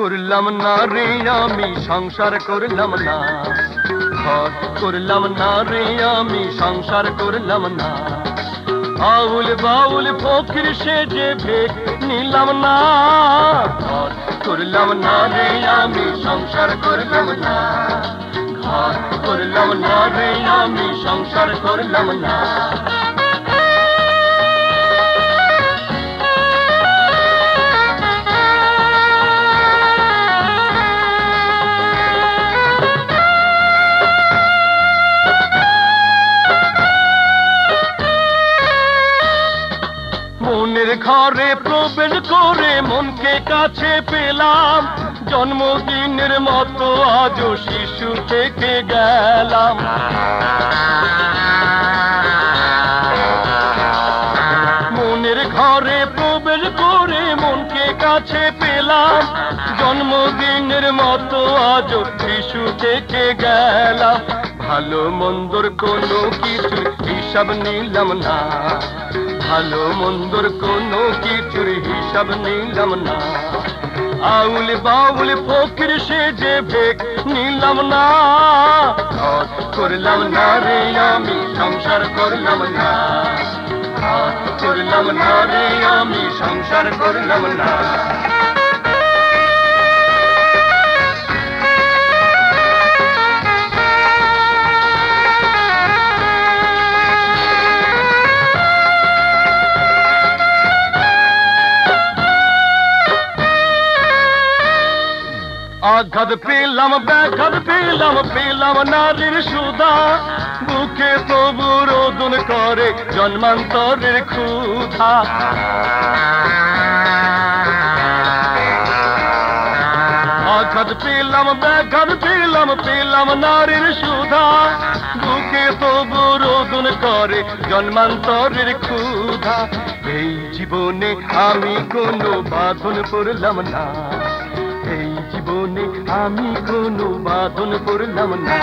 করলাম না রে আমি সংসার করলাম না, ঘর করলাম না রে আমি সংসার করলাম না। আউল বাউল ফকির সেজে ভেক নিলাম না, ঘর করলাম না রে আমি সংসার করলাম না, ঘর করলাম না রে আমি সংসার করলাম না। মনের ঘরে প্রবেশ করে মনকে কাছে পেলাম, জন্মদিনের মতো আজও শিশু থেকে গেলাম। মনের ঘরে প্রবেশ করে মনকে কাছে পেলাম, জন্মদিনের মতো আজও শিশু থেকে গেলাম। ভালো মন্দর কোনো কিছুর হিসাব নিলাম না, ভালো মন্দর কোনো কিছুর হিসাব নিলাম না। আউল বাউল ফকির সেজে ভেক নিলাম না, ঘর করলাম না রে আমি সংসার করলাম না, ঘর করলাম না রে আমি সংসার করলাম না। আঘাত পেলাম ব্যাঘাত পেলাম, পেলাম নারীর সুধা, বুকে তবু রোদন করে জন্মান্তরের ক্ষুধা। আঘাত পেলাম ব্যাঘাত পেলাম, পেলাম নারীর সুধা, বুকে তবু রোদন করে জন্মান্তরের ক্ষুধা। এই জীবনে আমি কোনো বাঁধন পড়লাম না, এই জীবনে আমি কোনো বাঁধন পড়লাম না।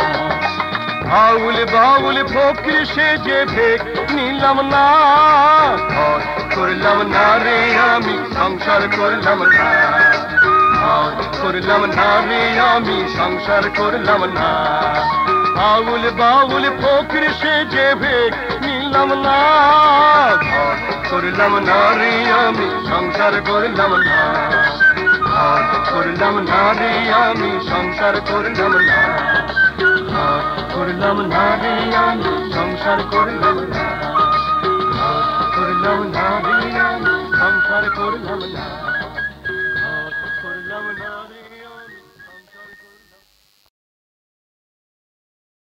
আউল বাউল ফকির সেজে ভেক নিলাম না, ঘর করলাম না রে আমি সংসার করলাম না, ঘর করলাম না রে আমি সংসার করলাম না। আউল বাউল ফকির সেজে ভেক নিলাম না, ঘর করলাম না রে আমি সংসার করলাম না, ঘর করলাম না রে আমি সংসার করলাম না, ঘর করলাম না রে আমি সংসার করলাম না, ঘর করলাম না রে আমি সংসার করলাম না।